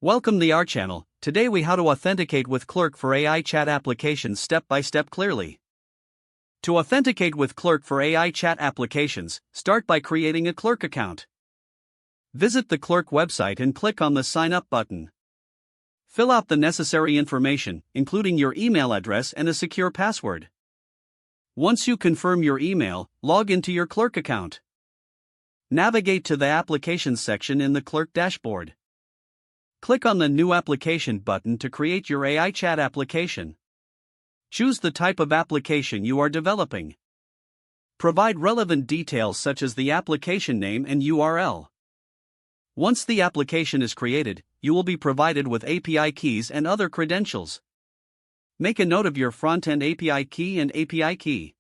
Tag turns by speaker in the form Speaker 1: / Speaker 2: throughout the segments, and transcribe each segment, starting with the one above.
Speaker 1: Welcome to our channel. Today we how to authenticate with Clerk for AI chat applications step by step clearly. To authenticate with Clerk for AI chat applications, start by creating a Clerk account. Visit the Clerk website and click on the Sign Up button. Fill out the necessary information, including your email address and a secure password. Once you confirm your email, log into your Clerk account. Navigate to the Applications section in the Clerk dashboard. Click on the New Application button to create your AI chat application. Choose the type of application you are developing. Provide relevant details such as the application name and URL. Once the application is created, you will be provided with API keys and other credentials. Make a note of your front-end API key and API key.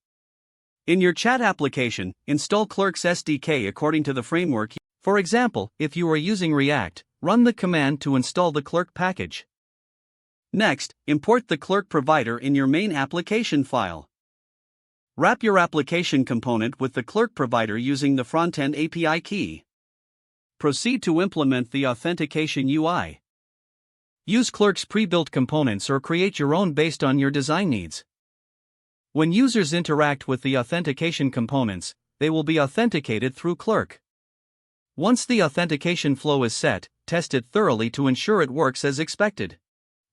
Speaker 1: In your chat application, install Clerk's SDK according to the framework. For example, if you are using React, run the command to install the Clerk package. Next, import the Clerk provider in your main application file. Wrap your application component with the Clerk provider using the front-end API key. Proceed to implement the Authentication UI. Use Clerk's pre-built components or create your own based on your design needs. When users interact with the Authentication components, they will be authenticated through Clerk. Once the authentication flow is set, test it thoroughly to ensure it works as expected.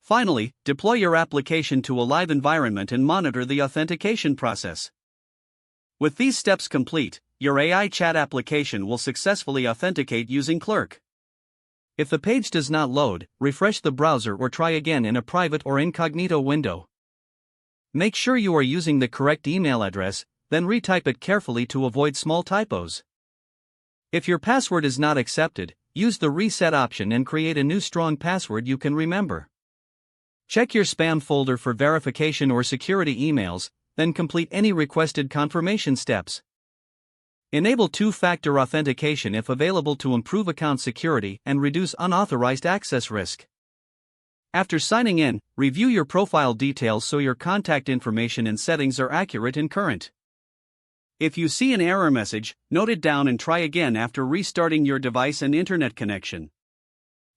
Speaker 1: Finally, deploy your application to a live environment and monitor the authentication process. With these steps complete, your AI chat application will successfully authenticate using Clerk. If the page does not load, refresh the browser or try again in a private or incognito window. Make sure you are using the correct email address, then retype it carefully to avoid small typos. If your password is not accepted, use the reset option and create a new strong password you can remember. Check your spam folder for verification or security emails, then complete any requested confirmation steps. Enable two-factor authentication if available to improve account security and reduce unauthorized access risk. After signing in, review your profile details so your contact information and settings are accurate and current. If you see an error message, note it down and try again after restarting your device and internet connection.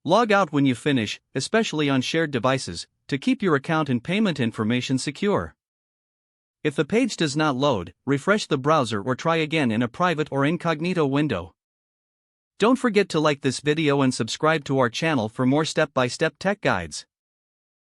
Speaker 1: Log out when you finish, especially on shared devices, to keep your account and payment information secure. If the page does not load, refresh the browser or try again in a private or incognito window. Don't forget to like this video and subscribe to our channel for more step-by-step tech guides.